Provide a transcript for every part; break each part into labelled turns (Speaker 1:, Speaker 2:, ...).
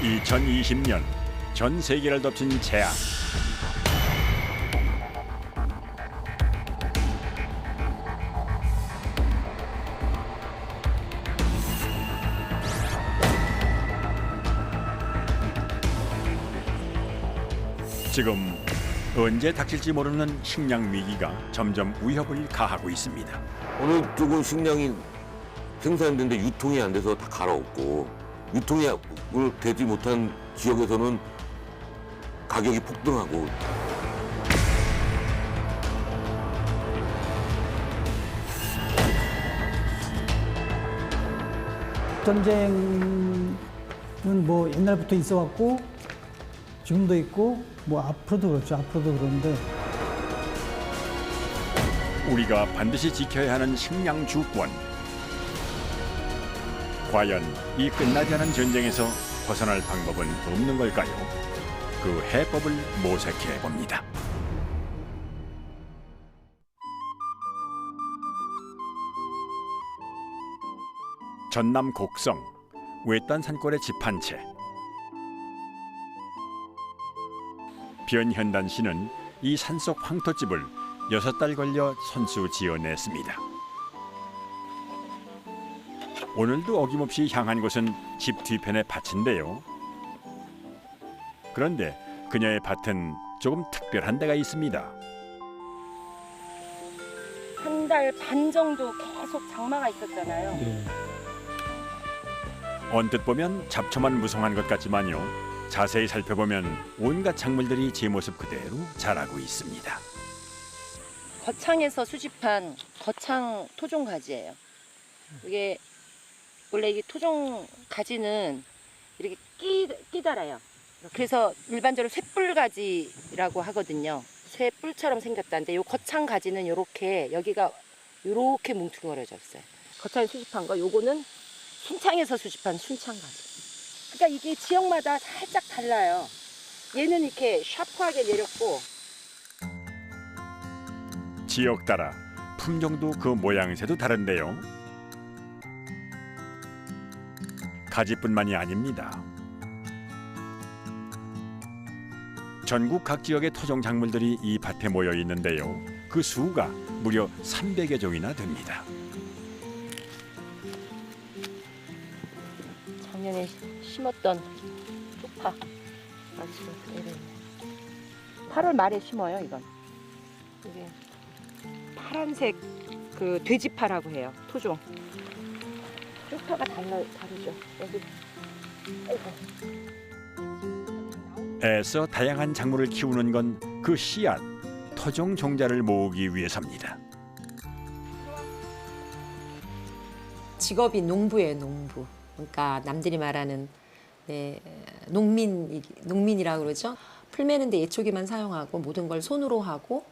Speaker 1: 2020년 전 세계를 덮친 재앙. 지금 언제 닥칠지 모르는 식량 위기가 점점 위협을 가하고 있습니다.
Speaker 2: 어느 쪽은 식량이 생산되는데 유통이 안 돼서 다 갈아엎고, 유통이 되지 못한 지역에서는 가격이 폭등하고.
Speaker 3: 전쟁은 뭐 옛날부터 있어왔고 지금도 있고 뭐 앞으로도 그렇죠. 앞으로도 그런데
Speaker 1: 우리가 반드시 지켜야 하는 식량 주권. 과연 이 끝나지 않은 전쟁에서 벗어날 방법은 없는 걸까요? 그 해법을 모색해 봅니다. 전남 곡성 외딴 산골의 집 한 채. 변현단 씨는 이 산속 황토집을 6달 걸려 손수 지어냈습니다. 오늘도 어김없이 향한 곳은 집 뒤편의 밭인데요. 그런데 그녀의 밭은 조금 특별한 데가 있습니다.
Speaker 4: 한 달 반 정도 계속 장마가 있었잖아요.
Speaker 1: 언뜻 보면 잡초만 무성한 것 같지만요. 자세히 살펴보면 온갖 작물들이 제 모습 그대로 자라고 있습니다.
Speaker 4: 거창에서 수집한 거창 토종 가지예요. 이게 원래 이게 토종 가지는 이렇게 끼달아요. 그래서 일반적으로 쇳불 가지라고 하거든요. 쇳불처럼 생겼다는데 이 거창 가지는 이렇게 여기가 이렇게 뭉퉁거려져 있어요. 거창에 수집한 거, 요거는 순창에서 수집한 순창 가지. 그러니까 이게 지역마다 살짝 달라요. 얘는 이렇게 샤프하게 내렸고.
Speaker 1: 지역 따라 품종도 그 모양새도 다른데요. 가지뿐만이 아닙니다. 전국 각 지역의 토종 작물들이 이 밭에 모여 있는데요. 그 수가 무려 300여 종이나 됩니다.
Speaker 4: 작년에 심었던 쪽파. 지금 그대로 있네. 8월 말에 심어요, 이건. 이게 파란색 그 돼지파라고 해요, 토종. 쪽파가 다르죠. 여기. 아이고.
Speaker 1: 애써 다양한 작물을 키우는 건 그 씨앗, 토종 종자를 모으기 위해서입니다.
Speaker 5: 직업이 농부예요, 농부. 그러니까 남들이 말하는 농민이라고 그러죠. 풀 매는데 예초기만 사용하고 모든 걸 손으로 하고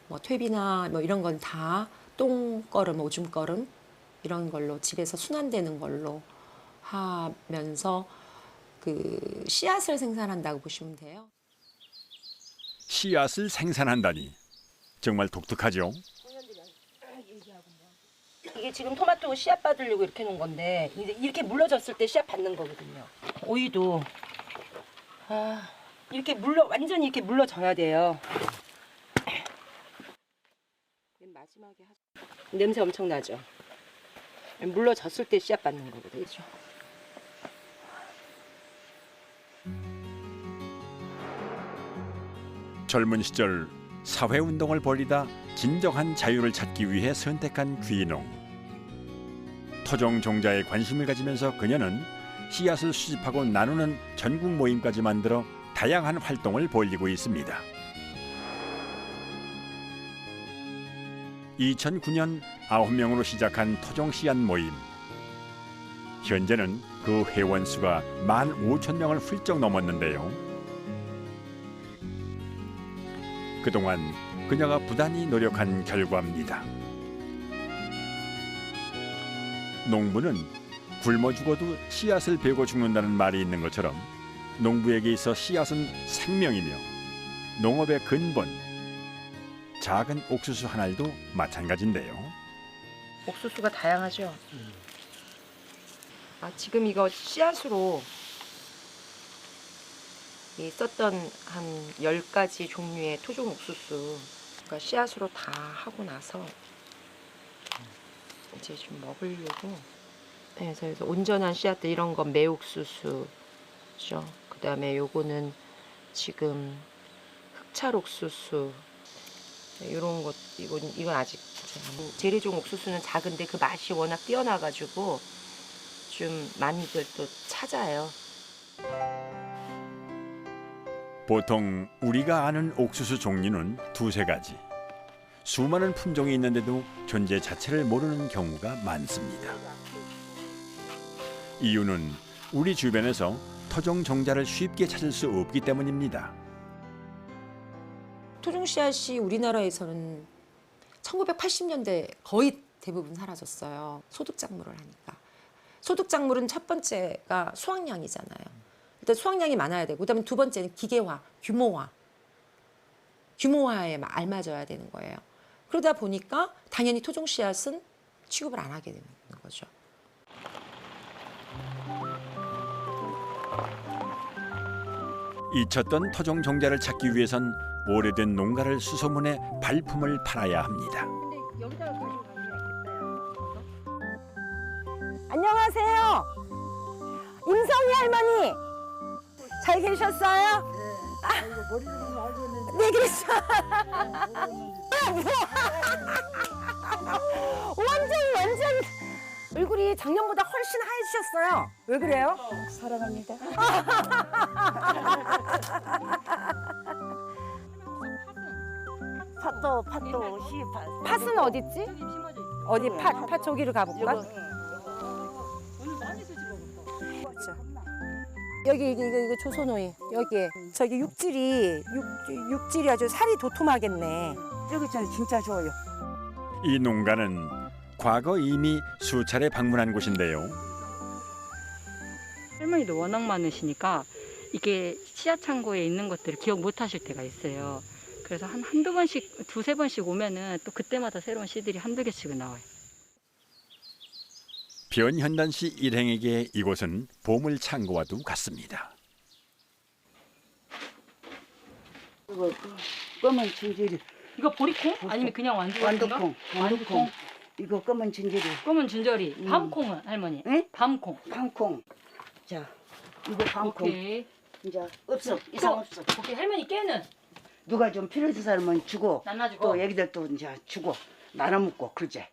Speaker 5: 뭐 퇴비나 뭐 이런 건 다 똥거름, 오줌거름 이런 걸로 집에서 순환되는 걸로 하면서 그 씨앗을 생산한다고 보시면 돼요.
Speaker 1: 씨앗을 생산한다니 정말 독특하죠.
Speaker 4: 이게 지금 토마토 씨앗 받으려고 이렇게 놓은 건데 이제 이렇게 물러졌을 때 씨앗 받는 거거든요. 오이도 이렇게 완전히 이렇게 물러져야 돼요. 맨 마지막에 냄새 엄청 나죠. 물러졌을 때 씨앗 받는 거거든요.
Speaker 1: 젊은 시절 사회운동을 벌이다 진정한 자유를 찾기 위해 선택한 귀농. 토종 종자에 관심을 가지면서 그녀는 씨앗을 수집하고 나누는 전국 모임까지 만들어 다양한 활동을 벌이고 있습니다. 2009년 9명으로 시작한 토종 씨앗 모임. 현재는 그 회원 수가 15,000명을 훌쩍 넘었는데요. 그동안 그녀가 부단히 노력한 결과입니다. 농부는 굶어 죽어도 씨앗을 베고 죽는다는 말이 있는 것처럼 농부에게 있어 씨앗은 생명이며 농업의 근본, 작은 옥수수 한 알도 마찬가지인데요.
Speaker 4: 옥수수가 다양하죠. 지금 이거 씨앗으로 이 썼던 한 10가지 종류의 토종 옥수수 그러니까 씨앗으로 다 하고 나서 이제 좀 먹으려고. 네, 그래서 온전한 씨앗들 이런 건 매옥수수죠. 그다음에 요거는 지금 흑찰 옥수수 이런 것 이건 아직 재래종 옥수수는 작은데 그 맛이 워낙 뛰어나가지고 좀 많이들 또 찾아요.
Speaker 1: 보통 우리가 아는 옥수수 종류는 두세 가지. 수많은 품종이 있는데도 존재 자체를 모르는 경우가 많습니다. 이유는 우리 주변에서 토종 종자를 쉽게 찾을 수 없기 때문입니다.
Speaker 5: 토종 씨앗이 우리나라에서는 1980년대 거의 대부분 사라졌어요. 소득작물을 하니까. 소득작물은 첫 번째가 수확량이잖아요. 일단 수확량이 많아야 되고 그다음에 두 번째는 기계화, 규모화에 알맞아야 되는 거예요. 그러다 보니까 당연히 토종 씨앗은 취급을 안 하게 되는 거죠.
Speaker 1: 잊혔던 토종 종자를 찾기 위해선 오래된 농가를 수소문해 발품을 팔아야 합니다.
Speaker 6: 안녕하세요. 임성희 할머니. 잘 계셨어요? 네, 그랬죠. 완전 얼굴이 작년보다 훨씬 하얘지셨어요. 왜 그래요?
Speaker 7: 사랑합니다. 팥도 씨
Speaker 6: 팥은 어딨지? 어디 팥 저기로 가볼까? 그렇죠. 여기 이거 조선오이 여기에 저기 육질이 아주 살이 도톰하겠네.
Speaker 7: 여기 저는 진짜 좋아요.
Speaker 1: 이 농가는 과거 이미 수차례 방문한 곳인데요.
Speaker 8: 할머니도 워낙 많으시니까 이게 씨앗 창고에 있는 것들을 기억 못 하실 때가 있어요. 그래서 한두 번씩, 두세 번씩 오면은 또 그때마다 새로운 씨들이 한두 개씩은 나와요.
Speaker 1: 변현단 씨 일행에게 이곳은 보물 창고와도 같습니다.
Speaker 7: 이거 검은 진저리,
Speaker 8: 이거 보리콩? 아니면 그냥 완두콩인가?
Speaker 7: 완두콩. 이거 검은 진저리,
Speaker 8: 검은 진저리. 밤콩은 할머니?
Speaker 7: 네?
Speaker 8: 밤콩.
Speaker 7: 밤콩. 자, 이거 밤콩.
Speaker 8: 오케이.
Speaker 7: 이제 없어, 이상 없어.
Speaker 8: 오케이, 할머니 깨는
Speaker 7: 누가 좀 필요한 사람은 주고,
Speaker 8: 나눠주고.
Speaker 7: 또 애기들 또 이제 주고 나눠 먹고 그러지.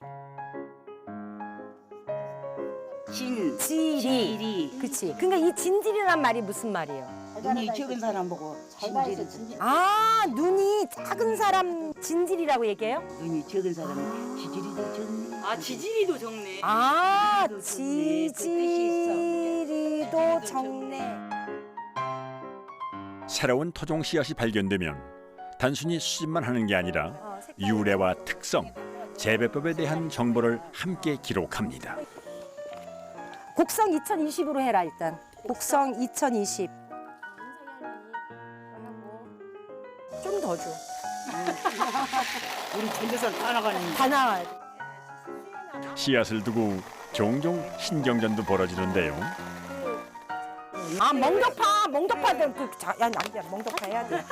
Speaker 6: 진지리. 그치. 그러니까 이 진질이란 말이 무슨 말이에요?
Speaker 7: 눈이 적은 사람 보고 진질이.
Speaker 6: 아, 눈이 작은 사람 진질이라고 얘기해요?
Speaker 7: 눈이 적은 사람은 지질이도 적네.
Speaker 8: 아, 지질이도 적네.
Speaker 6: 아,
Speaker 7: 또 적네. 또 뜻이
Speaker 6: 지질이도 적네.
Speaker 1: 새로운 토종 씨앗이 발견되면 단순히 수집만 하는 게 아니라 유래와 특성, 재배법에 대한 정보를 함께 기록합니다.
Speaker 6: 곡성 2020으로 해라 일단. 곡성 2020. 좀 더 줘.
Speaker 7: 우리 전재산 다 나가는.
Speaker 6: 다 나와야 돼.
Speaker 1: 씨앗을 두고 종종 신경전도 벌어지는데요.
Speaker 6: 아, 멍덕파들 야, 남자 멍덕파 해야 돼.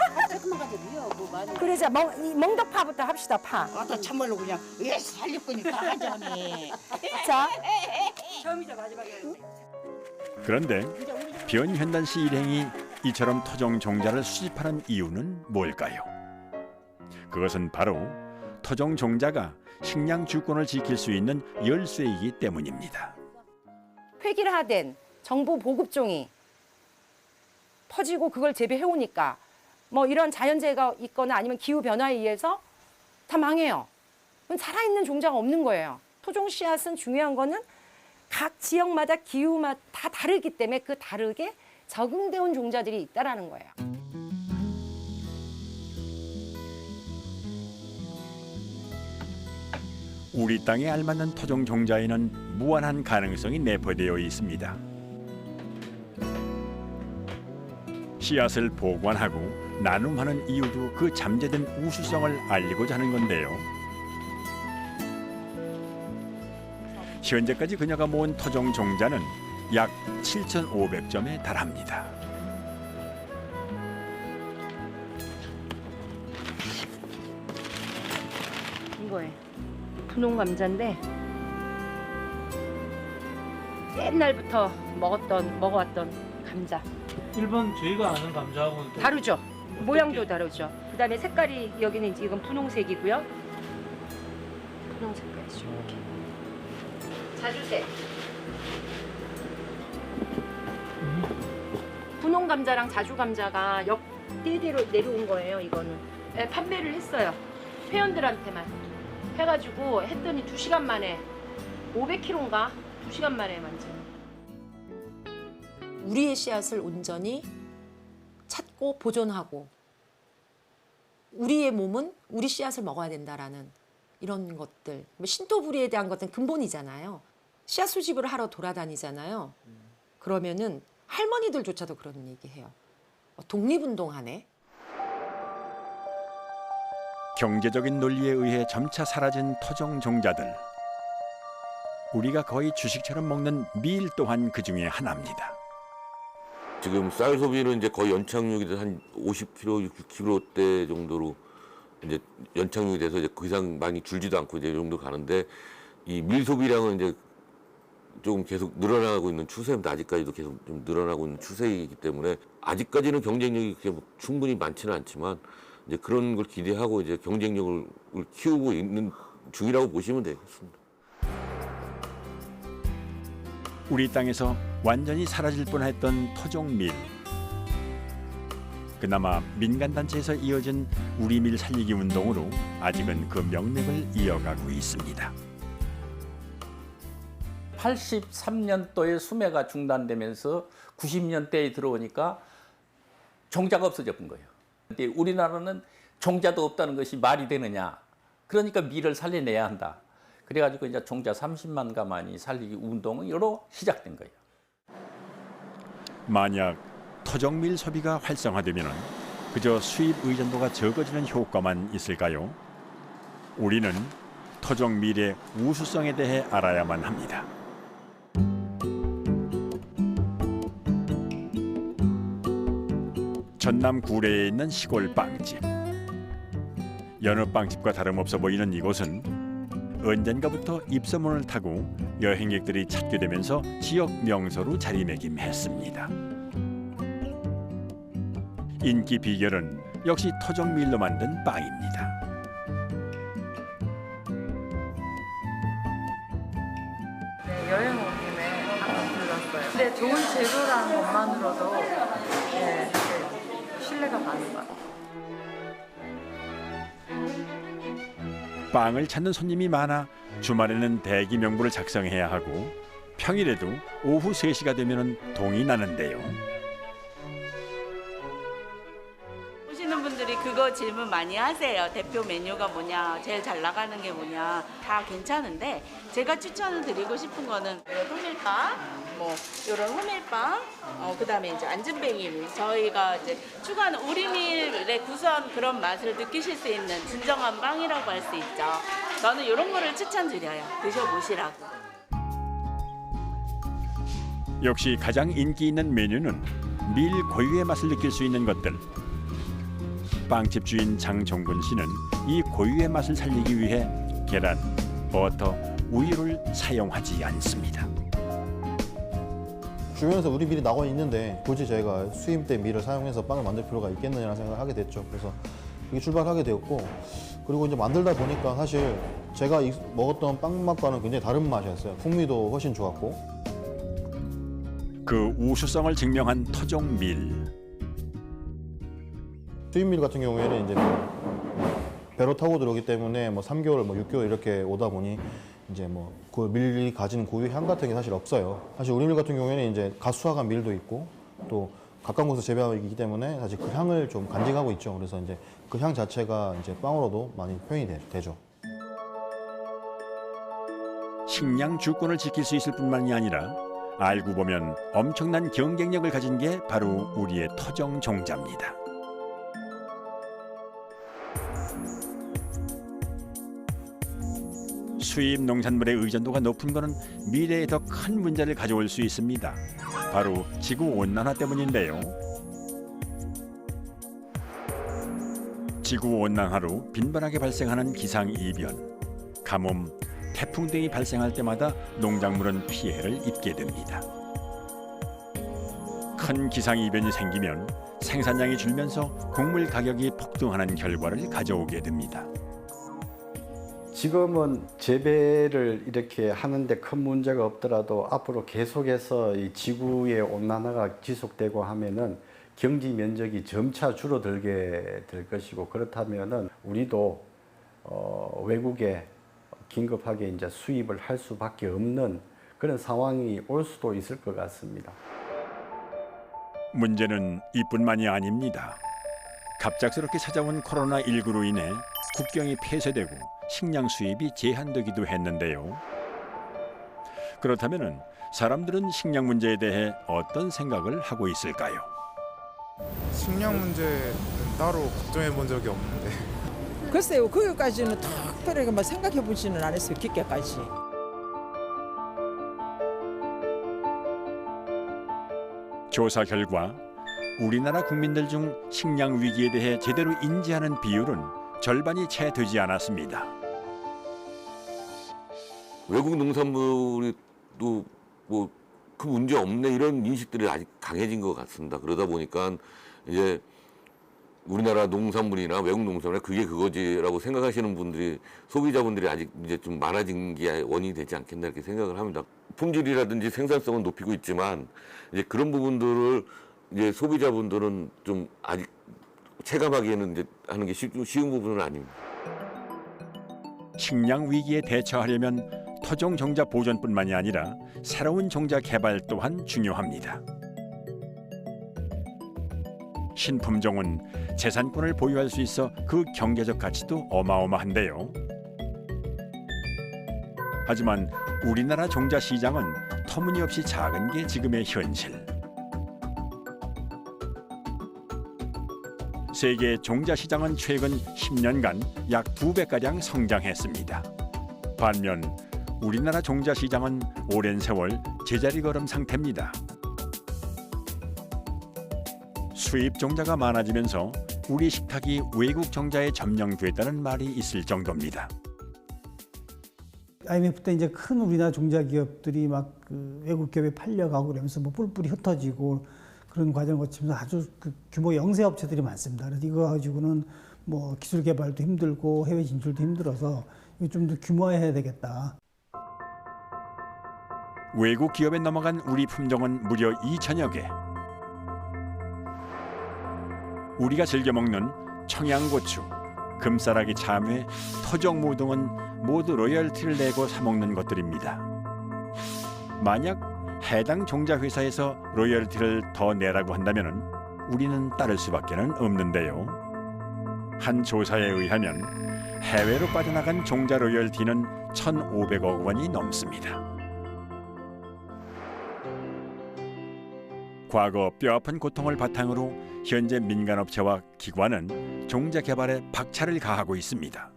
Speaker 6: 그래, 자, 이 멍덕파부터 합시다. 파.
Speaker 7: 아까 참말로 그냥 왜 살릴 거니까 하자니.
Speaker 6: 자,
Speaker 1: 그런데 변현단 씨 일행이 이처럼 토종 종자를 수집하는 이유는 뭘까요? 그것은 바로 토종 종자가 식량 주권을 지킬 수 있는 열쇠이기 때문입니다.
Speaker 6: 획일화된 정보 보급종이 퍼지고 그걸 재배해오니까 뭐 이런 자연재해가 있거나 아니면 기후 변화에 의해서 다 망해요. 그럼 살아있는 종자가 없는 거예요. 토종 씨앗은 중요한 거는 각 지역마다 기후마다 다 다르기 때문에 그 다르게 적응되어 온 종자들이 있다라는 거예요.
Speaker 1: 우리 땅에 알맞는 토종 종자에는 무한한 가능성이 내포되어 있습니다. 씨앗을 보관하고 나눔하는 이유도 그 잠재된 우수성을 알리고자 하는 건데요. 현재까지 그녀가 모은 토종 종자는 약 7,500점에 달합니다.
Speaker 4: 거예요. 분홍 감자인데 옛날부터 먹어왔던 감자.
Speaker 9: 일반 저희가 아는 감자하고는 또
Speaker 4: 다르죠. 모양도 다르죠. 그다음에 색깔이 여기는 이제 이건 분홍색이고요. 분홍 색깔이죠. 이렇게. 자주색. 분홍 감자랑 자주 감자가 역대대로 내려온 거예요. 이거는 네, 판매를 했어요. 회원들한테만 해가지고 했더니 2시간 만에 500kg인가 2시간 만에 만져.
Speaker 5: 우리의 씨앗을 온전히 찾고 보존하고 우리의 몸은 우리 씨앗을 먹어야 된다라는 이런 것들. 신토부리에 대한 것은 근본이잖아요. 씨앗 수집을 하러 돌아다니잖아요. 그러면은 할머니들조차도 그런 얘기해요. 독립운동하네.
Speaker 1: 경제적인 논리에 의해 점차 사라진 토종 종자들. 우리가 거의 주식처럼 먹는 밀 또한 그 중에 하나입니다.
Speaker 2: 지금 쌀 소비는 이제 거의 연착륙이 돼서 한 50kg, 60kg대 정도로 이제 연착륙이 돼서 이제 그 이상 많이 줄지도 않고 이제 이 정도 가는데 이 밀 소비량은 이제 좀 계속 늘어나고 있는 추세입니다. 아직까지도 계속 좀 늘어나고 있는 추세이기 때문에 아직까지는 경쟁력이 그렇게 충분히 많지는 않지만 이제 그런 걸 기대하고 이제 경쟁력을 키우고 있는 중이라고 보시면 되겠습니다.
Speaker 1: 우리 땅에서 완전히 사라질 뻔했던 토종 밀. 그나마 민간단체에서 이어진 우리 밀 살리기 운동으로 아직은 그 명맥을 이어가고 있습니다.
Speaker 9: 83년도에 수매가 중단되면서 90년대에 들어오니까 종자가 없어져 본 거예요. 근데 우리나라는 종자도 없다는 것이 말이 되느냐. 그러니까 밀을 살려내야 한다. 그래가지고 이제 종자 30만 가마니 살리기 운동으로 시작된 거예요.
Speaker 1: 만약 토종밀 소비가 활성화되면 그저 수입 의존도가 적어지는 효과만 있을까요? 우리는 토종밀의 우수성에 대해 알아야만 합니다. 전남 구례에 있는 시골 빵집. 여느 빵집과 다름없어 보이는 이곳은 언젠가부터 입소문을 타고 여행객들이 찾게 되면서 지역 명소로 자리매김했습니다. 인기 비결은 역시 토종밀로 만든 빵입니다.
Speaker 10: 네, 여행 온 김에 한번 들렀어요. 근데 좋은 재료라는 것만으로도 네, 신뢰가 가는 것 같아요.
Speaker 1: 빵을 찾는 손님이 많아 주말에는 대기 명부를 작성해야 하고 평일에도 오후 3시가 되면 동이 나는데요.
Speaker 11: 오시는 분들이 그거 질문 많이 하세요. 대표 메뉴가 뭐냐, 제일 잘 나가는 게 뭐냐. 다 괜찮은데 제가 추천을 드리고 싶은 거는 호밀빵, 뭐 이런 호밀빵, 그다음에 이제 안전뱅이. 저희가 이제 추가하는 우리밀의 구수한 그런 맛을 느끼실 수 있는 진정한 빵이라고 할 수 있죠. 저는 이런 거를 추천드려요. 드셔보시라고.
Speaker 1: 역시 가장 인기 있는 메뉴는 밀 고유의 맛을 느낄 수 있는 것들. 빵집 주인 장종근 씨는 이 고유의 맛을 살리기 위해 계란, 버터, 우유를 사용하지 않습니다.
Speaker 12: 주변에서 우리 밀이 나와 있는데 굳이 저희가 수입된 밀을 사용해서 빵을 만들 필요가 있겠느냐는 생각을 하게 됐죠. 그래서 이게 출발하게 되었고, 그리고 이제 만들다 보니까 사실 제가 먹었던 빵 맛과는 굉장히 다른 맛이었어요. 풍미도 훨씬 좋았고.
Speaker 1: 그 우수성을 증명한 토종 밀.
Speaker 12: 수입밀 같은 경우에는 이제 배로 타고 들어오기 때문에 3개월, 6개월 이렇게 오다 보니 이제 그 밀이 가진 고유 향 같은 게 사실 없어요. 사실 우리 밀 같은 경우에는 이제 갓 수확한 밀도 있고 또 가까운 곳에서 재배하기 때문에 사실 그 향을 좀 간직하고 있죠. 그래서 이제 그 향 자체가 이제 빵으로도 많이 표현이 되죠.
Speaker 1: 식량 주권을 지킬 수 있을 뿐만이 아니라 알고 보면 엄청난 경쟁력을 가진 게 바로 우리의 토종 종자입니다. 수입 농산물의 의존도가 높은 것은 미래에 더 큰 문제를 가져올 수 있습니다. 바로 지구 온난화 때문인데요. 지구 온난화로 빈번하게 발생하는 기상 이변. 가뭄, 태풍 등이 발생할 때마다 농작물은 피해를 입게 됩니다. 큰 기상이변이 생기면 생산량이 줄면서 곡물 가격이 폭등하는 결과를 가져오게 됩니다.
Speaker 13: 지금은 재배를 이렇게 하는데 큰 문제가 없더라도 앞으로 계속해서 이 지구의 온난화가 지속되고 하면은 경지 면적이 점차 줄어들게 될 것이고, 그렇다면은 우리도 외국에 긴급하게 이제 수입을 할 수밖에 없는 그런 상황이 올 수도 있을 것 같습니다.
Speaker 1: 문제는 이뿐만이 아닙니다. 갑작스럽게 찾아온 코로나19로 인해 국경이 폐쇄되고 식량 수입이 제한되기도 했는데요. 그렇다면 사람들은 식량 문제에 대해 어떤 생각을 하고 있을까요?
Speaker 14: 식량 문제는 따로 걱정해 본 적이 없는데.
Speaker 15: 글쎄요, 거기까지는 특별하게 뭐 생각해 보지는 않았어요, 깊게까지.
Speaker 1: 조사 결과 우리나라 국민들 중 식량 위기에 대해 제대로 인지하는 비율은 절반이 채 되지 않았습니다.
Speaker 2: 외국 농산물이 또 뭐 그 문제 없네 이런 인식들이 아직 강해진 것 같습니다. 그러다 보니까 이제 우리나라 농산물이나 외국 농산물 그게 그거지라고 생각하시는 분들이, 소비자분들이 아직 이제 좀 많아진 게 원인이 되지 않겠나 이렇게 생각을 합니다. 품질이라든지 생산성은 높이고 있지만 이제 그런 부분들을 이제 소비자분들은 좀 아직 체감하기에는 이제 하는 게 쉬운 부분은 아닙니다.
Speaker 1: 식량 위기에 대처하려면 토종 종자 보존뿐만이 아니라 새로운 종자 개발 또한 중요합니다. 신품종은 재산권을 보유할 수 있어 그 경제적 가치도 어마어마한데요. 하지만 우리나라 종자 시장은 터무니없이 작은 게 지금의 현실. 세계 종자 시장은 최근 10년간 약 2배가량 성장했습니다. 반면 우리나라 종자 시장은 오랜 세월 제자리 걸음 상태입니다. 수입 종자가 많아지면서 우리 식탁이 외국 종자에 점령됐다는 말이 있을 정도입니다.
Speaker 3: IMF 때 이제 큰 우리나라 종자 기업들이 막 그 외국 기업에 팔려가고 그러면서 뭐 뿔뿔이 흩어지고 그런 과정을 거치면서 아주 그 규모 영세 업체들이 많습니다. 그래서 이거 가지고는 뭐 기술 개발도 힘들고 해외 진출도 힘들어서 이거 좀 더 규모화해야 되겠다.
Speaker 1: 외국 기업에 넘어간 우리 품종은 무려 2천여 개. 우리가 즐겨 먹는 청양고추, 금싸라기 참외, 토종무 등은 모두 로열티를 내고 사 먹는 것들입니다. 만약 해당 종자 회사에서 로열티를 더 내라고 한다면 우리는 따를 수밖에는 없는데요. 한 조사에 의하면 해외로 빠져나간 종자 로열티는 1,500억 원이 넘습니다. 과거 뼈아픈 고통을 바탕으로 현재 민간업체와 기관은 종자 개발에 박차를 가하고 있습니다.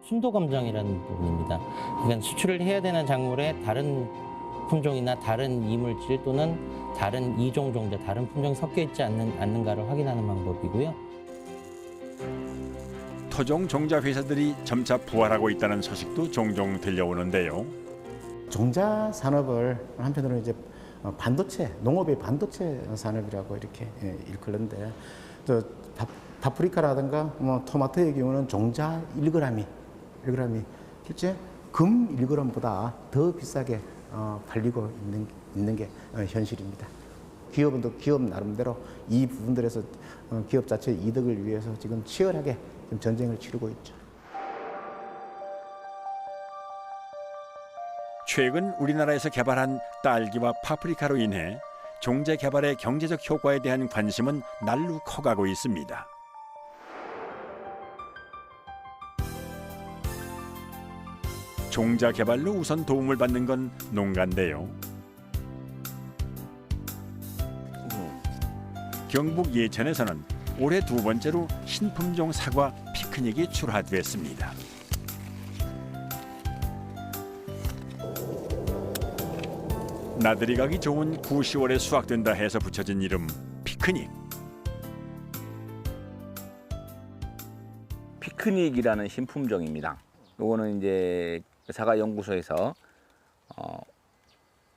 Speaker 16: 순도검정이라는 부분입니다. 그러니까 수출을 해야 되는 작물에 다른 품종이나 다른 이물질 또는 다른 이종 종자, 다른 품종이 섞여 있지 않는가를 확인하는 방법이고요.
Speaker 1: 토종 종자 회사들이 점차 부활하고 있다는 소식도 종종 들려오는데요.
Speaker 17: 종자 산업을 한편으로는 이제 반도체, 농업의 반도체 산업이라고 이렇게 일컬는데, 또 파프리카라든가 뭐 토마토의 경우는 종자 1g이 실제 금 1g보다 더 비싸게 팔리고 있는 게 현실입니다. 기업은 또 기업 나름대로 이 부분들에서 기업 자체의 이득을 위해서 지금 치열하게 전쟁을 치르고 있죠.
Speaker 1: 최근 우리나라에서 개발한 딸기와 파프리카로 인해 종자 개발의 경제적 효과에 대한 관심은 날로 커가고 있습니다. 종자 개발로 우선 도움을 받는 건 농가인데요. 경북 예천에서는 올해 2번째로 신품종 사과 피크닉이 출하됐습니다. 나들이 가기 좋은 9, 10월에 수확된다 해서 붙여진 이름 피크닉.
Speaker 18: 피크닉이라는 신품종입니다. 요거는 이제 사과 연구소에서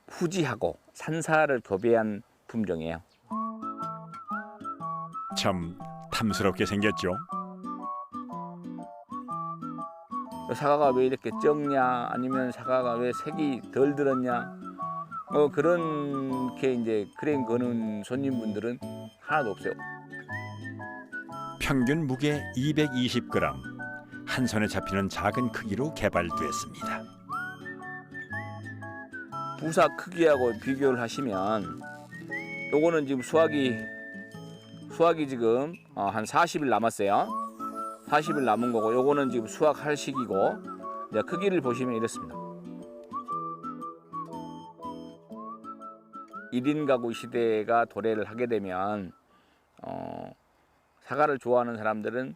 Speaker 18: 후지하고 산사를 교배한 품종이에요.
Speaker 1: 참 탐스럽게 생겼죠.
Speaker 18: 사과가 왜 이렇게 적냐, 아니면 사과가 왜 색이 덜 들었냐, 그렇게 이제 크레임 거는 손님분들은 하나도 없어요.
Speaker 1: 평균 무게 220g, 한 손에 잡히는 작은 크기로 개발됐습니다.
Speaker 18: 부사 크기하고 비교를 하시면 요거는 지금 수확이 지금 한 40일 남았어요. 40일 남은 거고, 요거는 지금 수확할 시기고, 이제 크기를 보시면 이렇습니다. 1인 가구 시대가 도래를 하게 되면 사과를 좋아하는 사람들은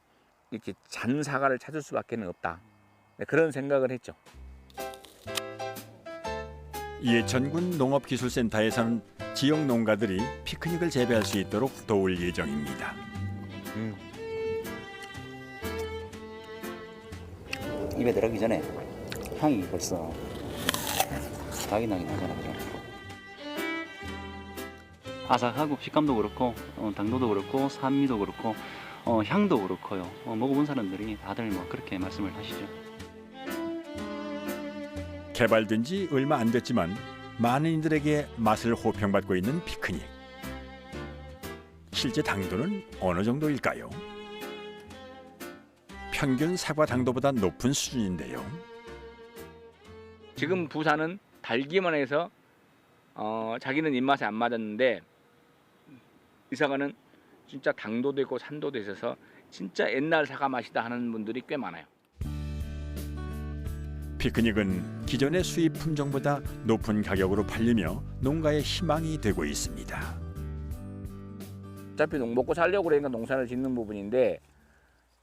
Speaker 18: 이렇게 잔 사과를 찾을 수밖에 없다. 그런 생각을 했죠.
Speaker 1: 예천군 농업기술센터에서는 지역 농가들이 피크닉을 재배할 수 있도록 도울 예정입니다.
Speaker 19: 입에 들어가기 전에 향이 벌써 닭이 나긴 하잖아, 그죠? 아삭하고 식감도 그렇고 당도도 그렇고 산미도 그렇고 향도 그렇고요. 먹어본 사람들이 다들 뭐 그렇게 말씀을 하시죠.
Speaker 1: 개발된 지 얼마 안 됐지만 많은 이들에게 맛을 호평받고 있는 피크닉. 실제 당도는 어느 정도일까요? 평균 사과 당도보다 높은 수준인데요.
Speaker 18: 지금 부사는 달기만 해서 자기는 입맛에 안 맞았는데, 이 사과는 진짜 당도도 있고 산도도 있어서 진짜 옛날 사과 맛이다 하는 분들이 꽤 많아요.
Speaker 1: 피크닉은 기존의 수입 품종보다 높은 가격으로 팔리며 농가의 희망이 되고 있습니다.
Speaker 18: 어차피 먹고 살려고 그러니까 농사를 짓는 부분인데,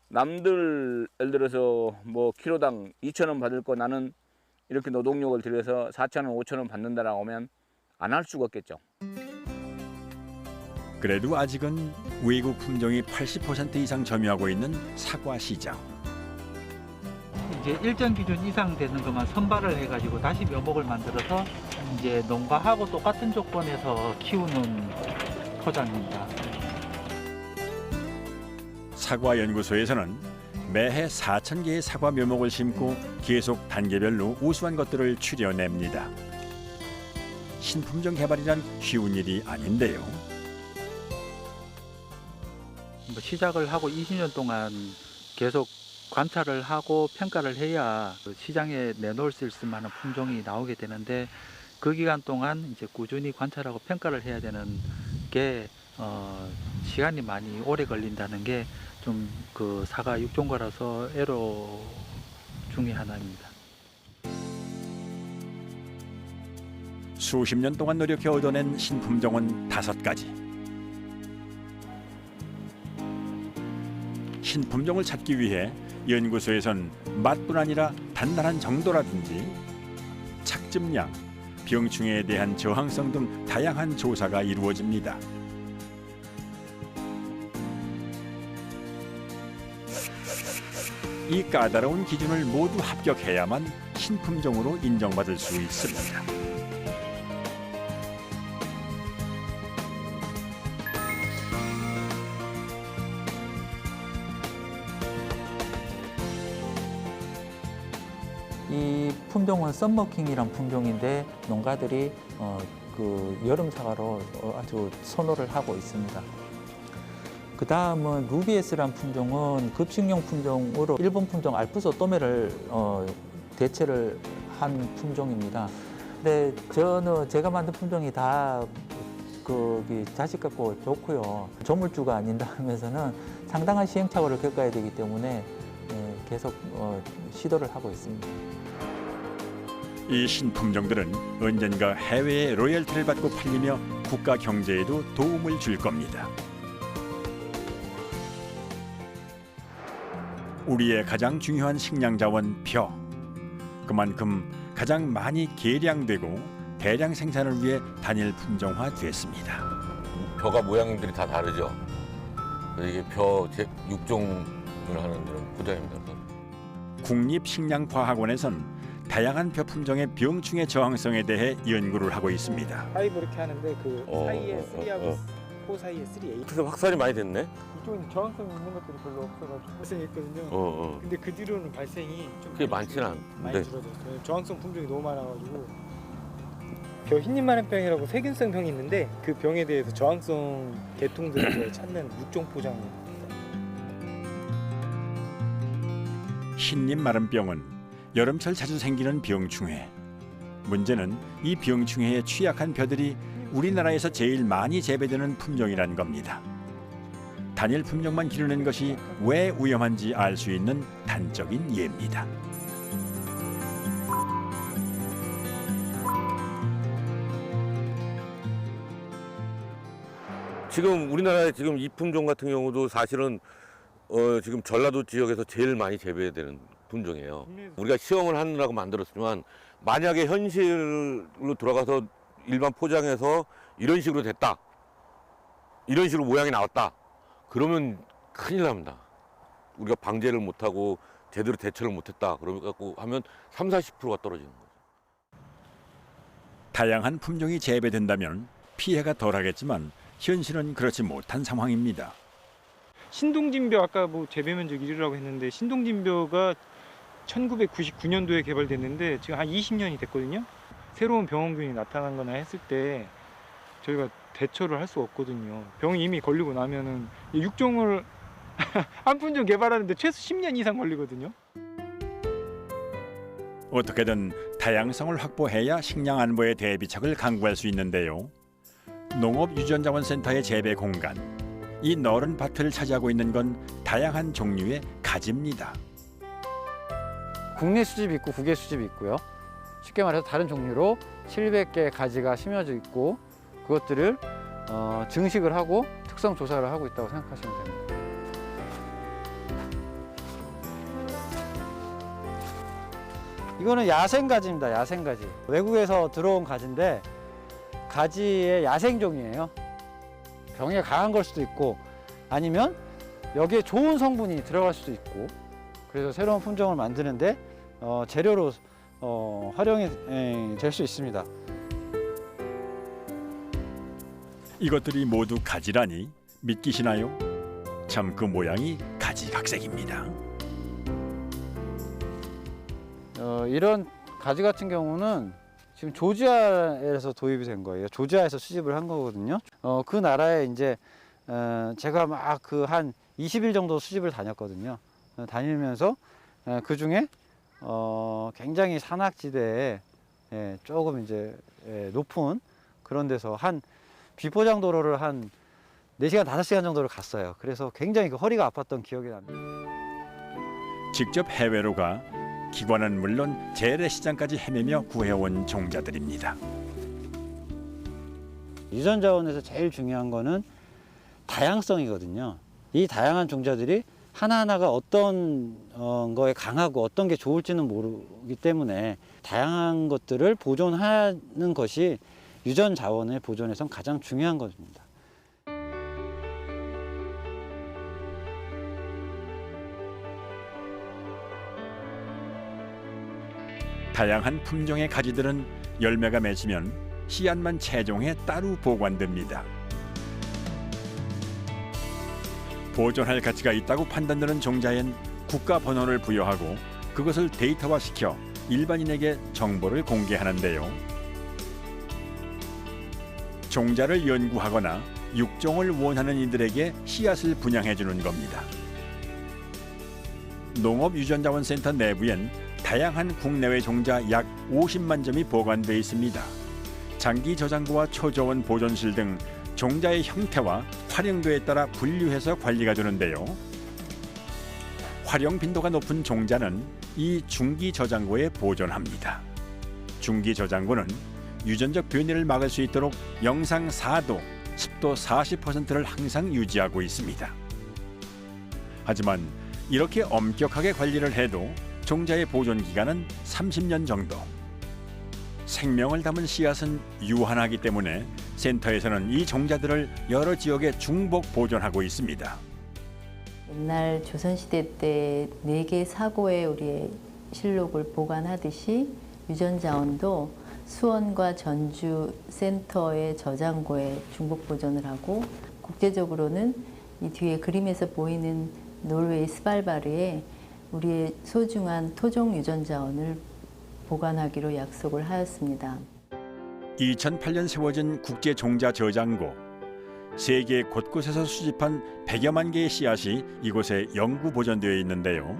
Speaker 18: 남들 예를 들어서 뭐 키로당 2,000원 받을 거 나는 이렇게 노동력을 들여서 4,000원, 5,000원 받는다라고 하면 안 할 수가 없겠죠.
Speaker 1: 그래도 아직은 외국 품종이 80% 이상 점유하고 있는 사과 시장.
Speaker 20: 이제 일정 기준 이상 되는 것만 선발을 해가지고 다시 묘목을 만들어서 이제 농가하고 똑같은 조건에서 키우는 토장입니다.
Speaker 1: 사과 연구소에서는 매해 4,000개의 사과 묘목을 심고 계속 단계별로 우수한 것들을 추려냅니다. 신품종 개발이란 쉬운 일이 아닌데요.
Speaker 20: 시작을 하고 20년 동안 계속 관찰을 하고 평가를 해야 시장에 내놓을 수 있을 만한 품종이 나오게 되는데, 그 기간 동안 이제 꾸준히 관찰하고 평가를 해야 되는 게 시간이 많이 오래 걸린다는 게 좀 그 사과 육종과라서 애로 중에 하나입니다.
Speaker 1: 수십 년 동안 노력해 얻어낸 신품종은 5가지. 신품종을 찾기 위해 연구소에선 맛뿐 아니라 단단한 정도라든지 착즙량, 병충해에 대한 저항성 등 다양한 조사가 이루어집니다. 이 까다로운 기준을 모두 합격해야만 신품종으로 인정받을 수 있습니다.
Speaker 20: 이 품종은 썸머킹이란 품종인데 농가들이 그 여름 사과로 아주 선호를 하고 있습니다. 그 다음은 루비에스란 품종은 급식용 품종으로 일본 품종 알프소 또메를 대체를 한 품종입니다. 근데 제가 만든 품종이 다 자식 같고 좋고요. 조물주가 아닌다 하면서는 상당한 시행착오를 겪어야 되기 때문에 계속 시도를 하고 있습니다.
Speaker 1: 이 신품종들은 언젠가 해외에 로열티를 받고 팔리며 국가 경제에도 도움을 줄 겁니다. 우리의 가장 중요한 식량 자원 벼. 그만큼 가장 많이 개량되고 대량 생산을 위해 단일 품종화됐습니다.
Speaker 2: 벼가 모양들이 다 다르죠. 이게 벼 육종 하는 그런 포장입니다.
Speaker 1: 국립식량과학원에선 다양한 벼 품종의 병충해 저항성에 대해 연구를 하고 있습니다.
Speaker 21: 파이브 이렇게 하는데 그 사이에 3하고 4 사이에 3A.
Speaker 2: 그래서 확산이 많이 됐네.
Speaker 21: 이쪽은 저항성 있는 것들이 별로 없어가지고 발생이 있거든요. 근데 그 뒤로는 발생이 좀
Speaker 2: 그게 많지는
Speaker 21: 많이
Speaker 2: 않은데.
Speaker 21: 줄어들었어요. 저항성 품종이 너무 많아가지고 벼 흰잎마른병이라고 세균성 병이 있는데 그 병에 대해서 저항성 계통들을 찾는 육종 포장입니다.
Speaker 1: 흰잎 마른병은 여름철 자주 생기는 병충해. 문제는 이 병충해에 취약한 벼들이 우리나라에서 제일 많이 재배되는 품종이란 겁니다. 단일 품종만 기르는 것이 왜 위험한지 알 수 있는 단적인 예입니다.
Speaker 2: 지금 우리나라에 지금 이 품종 같은 경우도 사실은 지금 전라도 지역에서 제일 많이 재배되는 품종이에요. 우리가 시험을 하느라고 만들었지만 만약에 현실로 돌아가서 일반 포장해서 이런 식으로 됐다. 이런 식으로 모양이 나왔다. 그러면 큰일 납니다. 우리가 방제를 못하고 제대로 대처를 못했다. 그러고 하면 30~40%가 떨어지는 거죠.
Speaker 1: 다양한 품종이 재배된다면 피해가 덜하겠지만 현실은 그렇지 못한 상황입니다.
Speaker 21: 신동진벼 아까 뭐 재배 면적 1위라고 했는데 신동진벼가 1999년도에 개발됐는데 지금 한 20년이 됐거든요. 새로운 병원균이 나타난 거나 했을 때 저희가 대처를 할 수가 없거든요. 병이 이미 걸리고 나면은 이 육종을 한 품종 개발하는데 최소 10년 이상 걸리거든요.
Speaker 1: 어떻게든 다양성을 확보해야 식량 안보의 대비책을 강구할 수 있는데요. 농업유전자원센터의 재배 공간. 이 넓은 밭을 차지하고 있는 건 다양한 종류의 가지입니다.
Speaker 22: 국내 수집이 있고 국외 수집이 있고요. 쉽게 말해서 다른 종류로 700개의 가지가 심어져 있고 그것들을 증식을 하고 특성 조사를 하고 있다고 생각하시면 됩니다. 이거는 야생가지입니다. 야생가지. 외국에서 들어온 가지인데 가지의 야생종이에요. 병에 강한 걸 수도 있고 아니면 여기에 좋은 성분이 들어갈 수도 있고 그래서 새로운 품종을 만드는데 재료로 활용이 될 수 있습니다.
Speaker 1: 이것들이 모두 가지라니 믿기시나요? 참 그 모양이 가지각색입니다.
Speaker 22: 이런 가지 같은 경우는 지금 조지아에서 도입이 된 거예요. 조지아에서 수집을 한 거거든요. 그 나라에 이제 제가 막 그 한 20일 정도 수집을 다녔거든요. 다니면서 그 중에 굉장히 산악지대에 조금 이제 높은 그런 데서 한 비포장 도로를 한 4시간, 5시간 정도를 갔어요. 그래서 굉장히 그 허리가 아팠던 기억이 납니다.
Speaker 1: 직접 해외로 가 기관은 물론 재래시장까지 헤매며 구해온 종자들입니다.
Speaker 22: 유전자원에서 제일 중요한 거는 다양성이거든요. 이 다양한 종자들이 하나하나가 어떤 거에 강하고 어떤 게 좋을지는 모르기 때문에 다양한 것들을 보존하는 것이 유전 자원의 보존에선 가장 중요한 것입니다.
Speaker 1: 다양한 품종의 가지들은 열매가 맺히면 씨앗만 채종해 따로 보관됩니다. 보존할 가치가 있다고 판단되는 종자엔 국가 번호를 부여하고 그것을 데이터화시켜 일반인에게 정보를 공개하는데요. 종자를 연구하거나 육종을 원하는 이들에게 씨앗을 분양해 주는 겁니다. 농업유전자원센터 내부엔 다양한 국내외 종자 약 50만 점이 보관돼 있습니다. 장기 저장고와 초저온 보존실 등 종자의 형태와 활용도에 따라 분류해서 관리가 되는데요. 활용 빈도가 높은 종자는 이 중기 저장고에 보존합니다. 중기 저장고는 유전적 변이를 막을 수 있도록 영상 4도, 습도 40%를 항상 유지하고 있습니다. 하지만 이렇게 엄격하게 관리를 해도 종자의 보존 기간은 30년 정도. 생명을 담은 씨앗은 유한하기 때문에 센터에서는 이 종자들을 여러 지역에 중복 보존하고 있습니다.
Speaker 7: 옛날 조선시대 때 4개 사고의 우리의 실록을 보관하듯이 유전자원도 수원과 전주 센터의 저장고에 중복 보존을 하고, 국제적으로는 이 뒤에 그림에서 보이는 노르웨이 스발바르에 우리의 소중한 토종 유전자원을 보관하기로 약속을 하였습니다.
Speaker 1: 2008년 세워진 국제종자 저장고. 세계 곳곳에서 수집한 100여만 개의 씨앗이 이곳에 영구 보존되어 있는데요.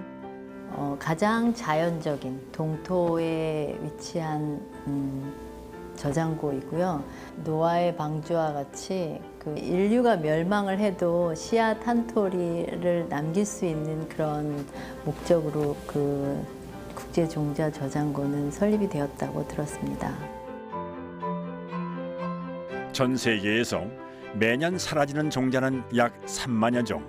Speaker 7: 가장 자연적인 동토에 위치한 저장고이고요. 노아의 방주와 같이 그 인류가 멸망을 해도 씨앗 한 토리를 남길 수 있는 그런 목적으로 그 국제종자 저장고는 설립이 되었다고 들었습니다.
Speaker 1: 전 세계에서 매년 사라지는 종자는 약 3만여 종.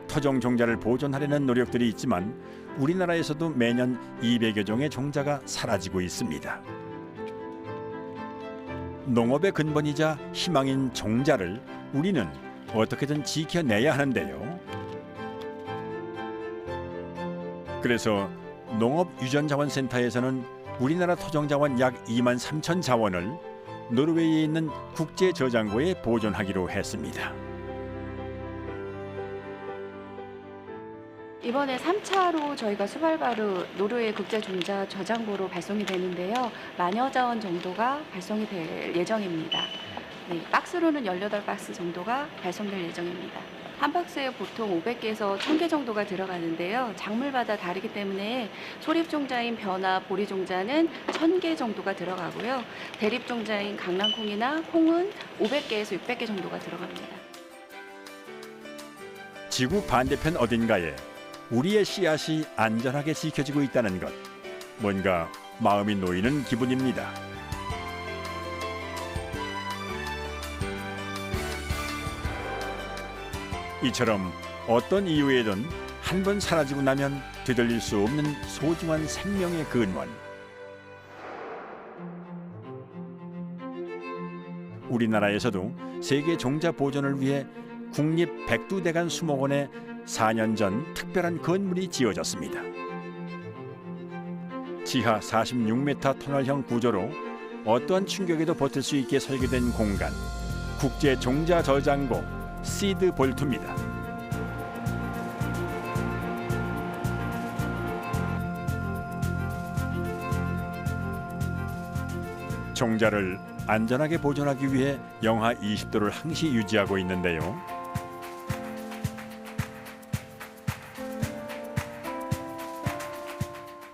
Speaker 1: 토종 종자를 보존하려는 노력들이 있지만 우리나라에서도 매년 200여 종의 종자가 사라지고 있습니다. 농업의 근본이자 희망인 종자를 우리는 어떻게든 지켜내야 하는데요. 그래서 농업유전자원센터에서는 우리나라 토종자원 약 2만 3천 자원을 노르웨이에 있는 국제저장고에 보존하기로 했습니다.
Speaker 8: 이번에 3차로 저희가 스발바르 노르웨이 국제종자 저장고로 발송이 되는데요. 만여 자원 정도가 발송이 될 예정입니다. 네, 박스로는 18박스 정도가 발송될 예정입니다. 한 박스에 보통 500개에서 1000개 정도가 들어가는데요. 작물마다 다르기 때문에 소립종자인 벼나 보리종자는 1000개 정도가 들어가고요. 대립종자인 강낭콩이나 콩은 500개에서 600개 정도가 들어갑니다.
Speaker 1: 지구 반대편 어딘가에 우리의 씨앗이 안전하게 지켜지고 있다는 것. 뭔가 마음이 놓이는 기분입니다. 이처럼 어떤 이유에든 한 번 사라지고 나면 되돌릴 수 없는 소중한 생명의 근원. 우리나라에서도 세계 종자 보존을 위해 국립 백두대간 수목원에 4년 전 특별한 건물이 지어졌습니다. 지하 46m 터널형 구조로 어떠한 충격에도 버틸 수 있게 설계된 공간, 국제 종자 저장고 시드 볼트입니다. 종자를 안전하게 보존하기 위해 영하 20도를 항시 유지하고 있는데요.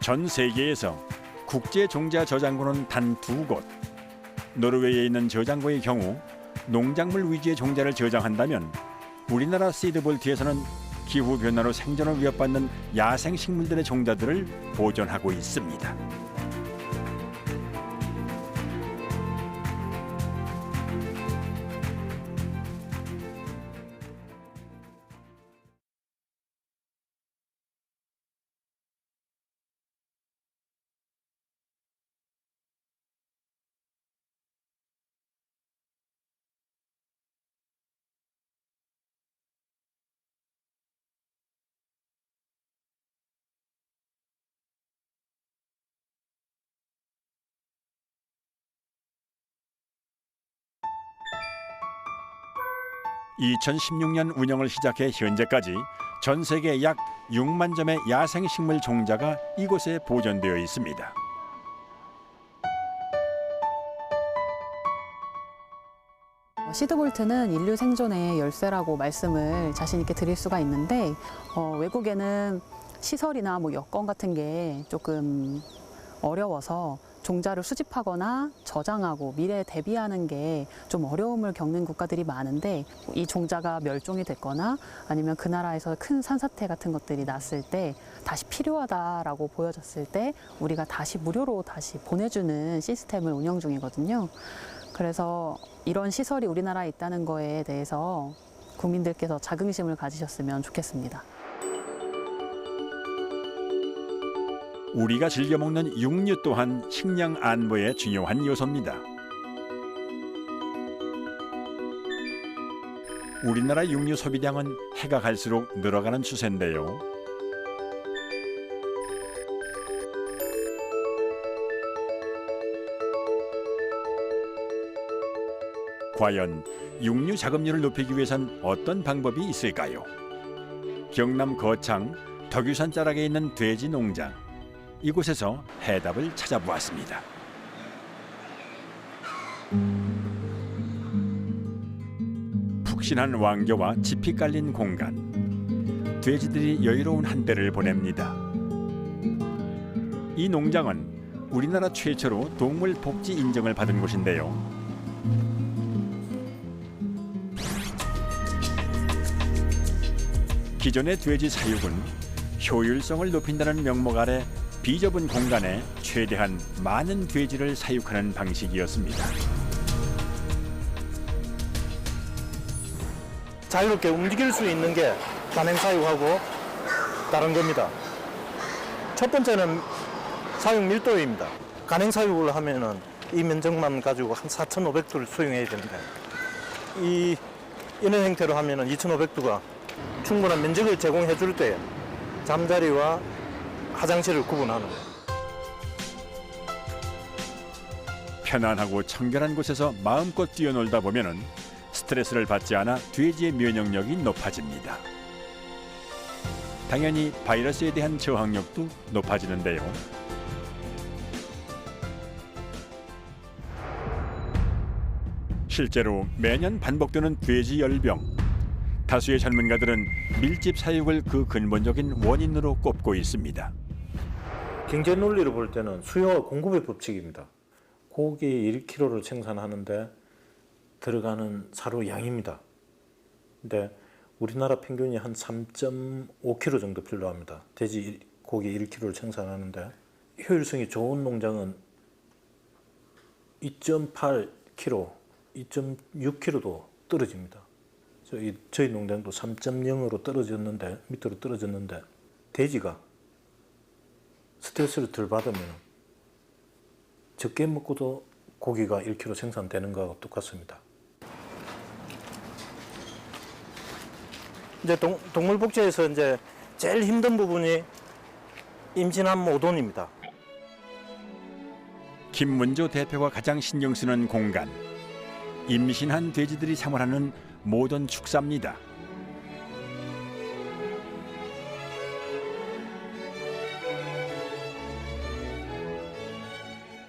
Speaker 1: 전 세계에서 국제 종자 저장고는 단 2곳. 노르웨이에 있는 저장고의 경우 농작물 위주의 종자를 저장한다면 우리나라 시드볼트에서는 기후 변화로 생존을 위협받는 야생 식물들의 종자들을 보존하고 있습니다. (2016년) 운영을 시작해 현재까지 전 세계 약 6만 점의 야생식물 종자가 이곳에 보존되어 있습니다.
Speaker 23: 시드볼트는 인류 생존의 열쇠라고 말씀을 자신 있게 드릴 수가 있는데, 외국에는 시설이나 여건 같은 게 조금 어려워서 종자를 수집하거나 저장하고 미래에 대비하는 게 좀 어려움을 겪는 국가들이 많은데, 이 종자가 멸종이 됐거나 아니면 그 나라에서 큰 산사태 같은 것들이 났을 때 다시 필요하다라고 보여졌을 때 우리가 다시 무료로 다시 보내주는 시스템을 운영 중이거든요. 그래서 이런 시설이 우리나라에 있다는 거에 대해서 국민들께서 자긍심을 가지셨으면 좋겠습니다.
Speaker 1: 우리가 즐겨 먹는 육류 또한 식량 안보의 중요한 요소입니다. 우리나라 육류 소비량은 해가 갈수록 늘어가는 추세인데요. 과연 육류 자급률을 높이기 위해선 어떤 방법이 있을까요? 경남 거창 덕유산 자락에 있는 돼지 농장. 이곳에서 해답을 찾아보았습니다. 푹신한 왕겨와 짚이 깔린 공간. 돼지들이 여유로운 한때를 보냅니다. 이 농장은 우리나라 최초로 동물 복지 인정을 받은 곳인데요. 기존의 돼지 사육은 효율성을 높인다는 명목 아래 비좁은 공간에 최대한 많은 돼지를 사육하는 방식이었습니다.
Speaker 4: 자유롭게 움직일 수 있는 게 간행사육하고 다른 겁니다. 첫 번째는 사육 밀도입니다. 간행사육을 하면은 이 면적만 가지고 한 4,500두를 수용해야 됩니다. 이런 형태로 하면은 2,500두가 충분한 면적을 제공해 줄 때 잠자리와 화장실을 구분하는 거예요.
Speaker 1: 편안하고 청결한 곳에서 마음껏 뛰어놀다 보면은 스트레스를 받지 않아 돼지의 면역력이 높아집니다. 당연히 바이러스에 대한 저항력도 높아지는데요. 실제로 매년 반복되는 돼지 열병. 다수의 전문가들은 밀집 사육을 그 근본적인 원인으로 꼽고 있습니다.
Speaker 4: 경제 논리로 볼 때는 수요와 공급의 법칙입니다. 고기 1kg를 생산하는데 들어가는 사료 양입니다. 근데 우리나라 평균이 한 3.5kg 정도 필요합니다. 돼지 고기 1kg를 생산하는데 효율성이 좋은 농장은 2.8kg, 2.6kg도 떨어집니다. 저희 농장도 3.0으로 떨어졌는데, 밑으로 떨어졌는데 돼지가 스트레스를 덜 받으면 적게 먹고도 고기가 1kg 생산되는 거하고 똑같습니다. 이제 동물복지에서 이제 제일 힘든 부분이 임신한 모돈입니다.
Speaker 1: 김문조 대표가 가장 신경 쓰는 공간. 임신한 돼지들이 생활하는 모던 축사입니다.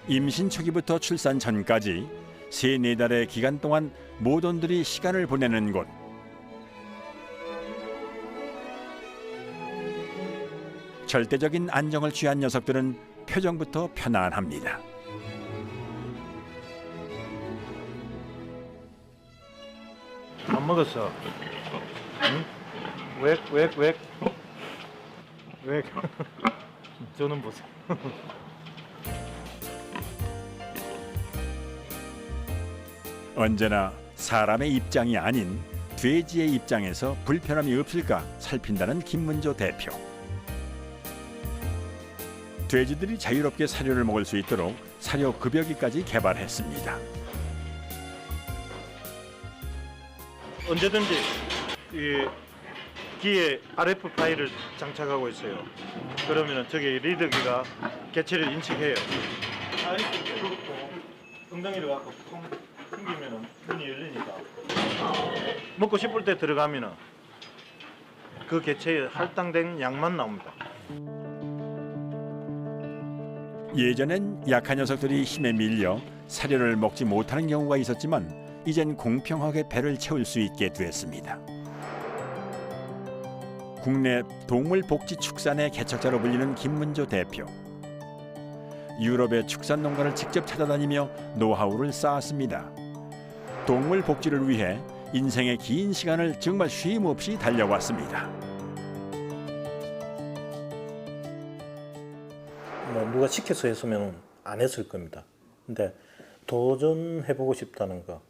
Speaker 1: 임신 초기부터 출산 전까지 3-4달의 기간 동안 모돈들이 시간을 보내는 곳. 절대적인 안정을 취한 녀석들은 표정부터 편안합니다.
Speaker 4: 안 먹었어. 응? 왜? 저는 보세요.
Speaker 1: 언제나 사람의 입장이 아닌 돼지의 입장에서 불편함이 없을까 살핀다는 김문조 대표. 돼지들이 자유롭게 사료를 먹을 수 있도록 사료 급여기까지 개발했습니다.
Speaker 4: 언제든지 이 귀에 RF 파일을 장착하고 있어요. 그러면 저기 리더기가 개체를 인식해요. 아이스 그렇고 엉덩이를 갖고 통 숨기면 문이 열리니까 먹고 싶을 때 들어가면 그 개체에 할당된 양만 나옵니다.
Speaker 1: 예전엔 약한 녀석들이 힘에 밀려 사료를 먹지 못하는 경우가 있었지만 이젠 공평하게 배를 채울 수 있게 됐습니다. 국내 동물복지축산의 개척자로 불리는 김문조 대표. 유럽의 축산 농가를 직접 찾아다니며 노하우를 쌓았습니다. 동물복지를 위해 인생의 긴 시간을 정말 쉼 없이 달려왔습니다.
Speaker 4: 누가 시켜서 했으면 안 했을 겁니다. 근데 도전해보고 싶다는 거.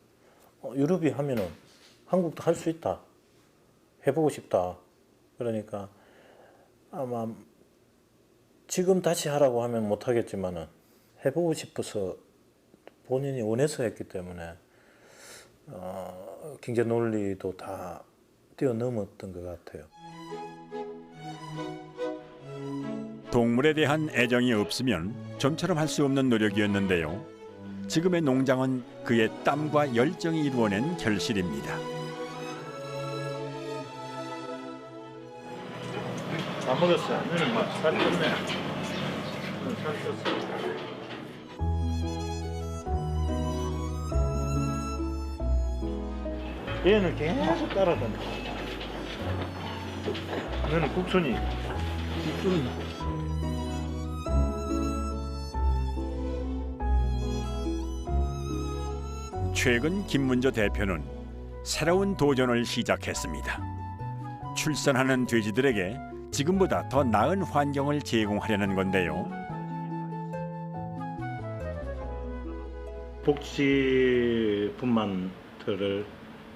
Speaker 4: 유럽이 하면은 한국도 할 수 있다. 해보고 싶다. 그러니까 아마 지금 다시 하라고 하면 못 하겠지만은 해보고 싶어서 본인이 원해서 했기 때문에 경제 논리도 다 뛰어넘었던 것 같아요.
Speaker 1: 동물에 대한 애정이 없으면 좀처럼 할 수 없는 노력이었는데요. 지금의 농장은 그의 땀과 열정이 이루어낸 결실입니다.
Speaker 4: 다 먹었어요. 너는 막 살이 쪘네. 살이 쪘어. 얘는 계속 따라다녀. 너는 국순이.
Speaker 1: 최근 김문조 대표는 새로운 도전을 시작했습니다. 출산하는 돼지들에게 지금보다 더 나은 환경을 제공하려는 건데요.
Speaker 4: 복지 분만틀을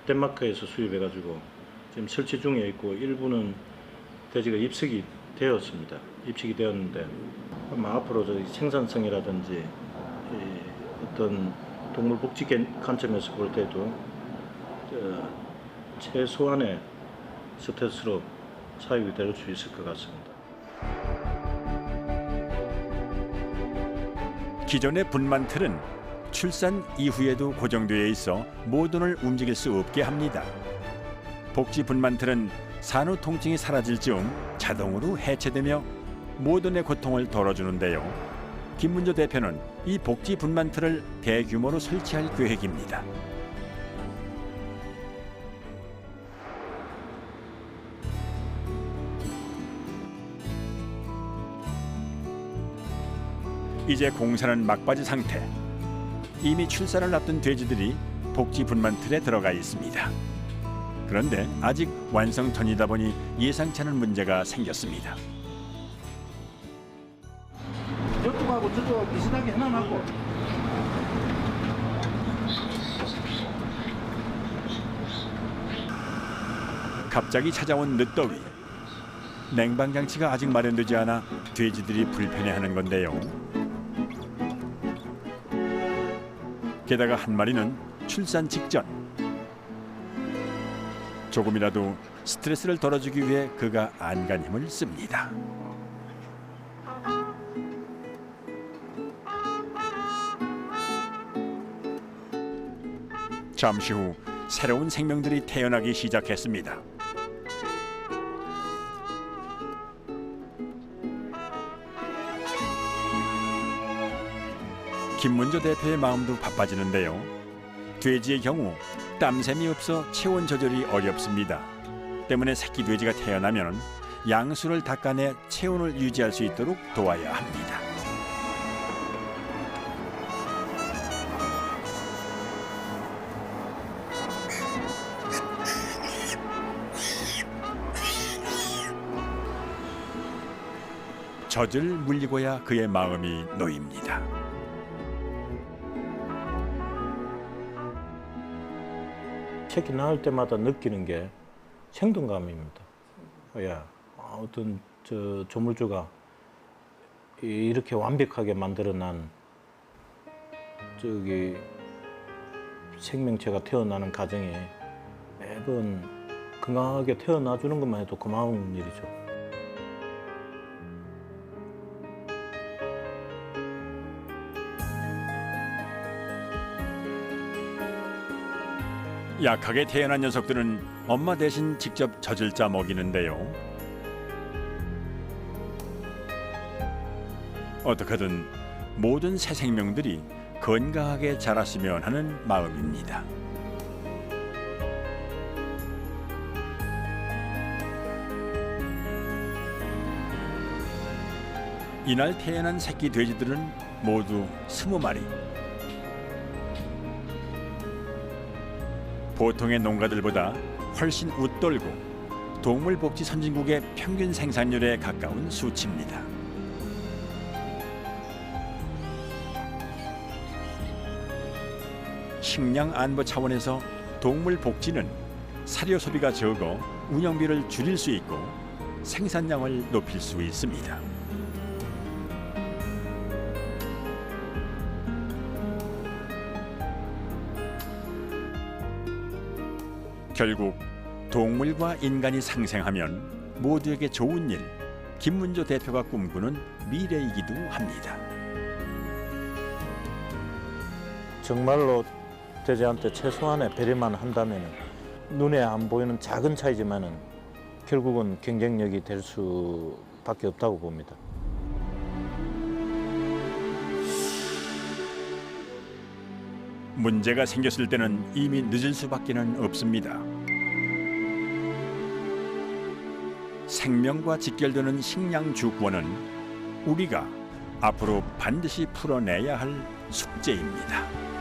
Speaker 4: 덴마크에서 수입해가지고 지금 설치 중에 있고 일부는 돼지가 입식이 되었습니다. 입식이 되었는데 아마 앞으로 저희 생산성이라든지 어떤 동물 복지 관점에서 볼 때도 최소한의 스트레스로 사육이 될 수 있을 것 같습니다.
Speaker 1: 기존의 분만틀은 출산 이후에도 고정되어 있어 모든을 움직일 수 없게 합니다. 복지 분만틀은 산후 통증이 사라질 즈음 자동으로 해체되며 모든의 고통을 덜어주는데요. 김문조 대표는 이 복지 분만틀을 대규모로 설치할 계획입니다. 이제 공사는 막바지 상태. 이미 출산을 앞둔 돼지들이 복지 분만틀에 들어가 있습니다. 그런데 아직 완성 전이다 보니 예상치 않은 문제가 생겼습니다.
Speaker 4: 이쪽하고 저쪽 비슷하게 해놔놓고.
Speaker 1: 갑자기 찾아온 늦더위. 냉방장치가 아직 마련되지 않아 돼지들이 불편해하는 건데요. 게다가 한 마리는 출산 직전. 조금이라도 스트레스를 덜어주기 위해 그가 안간힘을 씁니다. 잠시 후 새로운 생명들이 태어나기 시작했습니다. 김문조 대표의 마음도 바빠지는데요. 돼지의 경우 땀샘이 없어 체온 조절이 어렵습니다. 때문에 새끼 돼지가 태어나면 양수를 닦아내 체온을 유지할 수 있도록 도와야 합니다. 젖을 물리고야 그의 마음이 놓입니다.
Speaker 4: 새끼 낳을 때마다 느끼는 게 생동감입니다. 야, 어떤 저 조물주가 이렇게 완벽하게 만들어난 저기 생명체가 태어나는 과정에 매번 건강하게 태어나 주는 것만 해도 고마운 일이죠.
Speaker 1: 약하게 태어난 녀석들은 엄마 대신 직접 젖을 짜 먹이는데요. 어떻게든 모든 새 생명들이 건강하게 자랐으면 하는 마음입니다. 이날 태어난 새끼 돼지들은 모두 20마리. 보통의 농가들보다 훨씬 웃돌고 동물복지 선진국의 평균 생산률에 가까운 수치입니다. 식량 안보 차원에서 동물 복지는 사료 소비가 적어 운영비를 줄일 수 있고 생산량을 높일 수 있습니다. 결국 동물과 인간이 상생하면 모두에게 좋은 일, 김문조 대표가 꿈꾸는 미래이기도 합니다.
Speaker 4: 정말로 돼지한테 최소한의 배려만 한다면 눈에 안 보이는 작은 차이지만은 결국은 경쟁력이 될 수밖에 없다고 봅니다.
Speaker 1: 문제가 생겼을 때는 이미 늦을 수밖에는 없습니다. 생명과 직결되는 식량 주권은 우리가 앞으로 반드시 풀어내야 할 숙제입니다.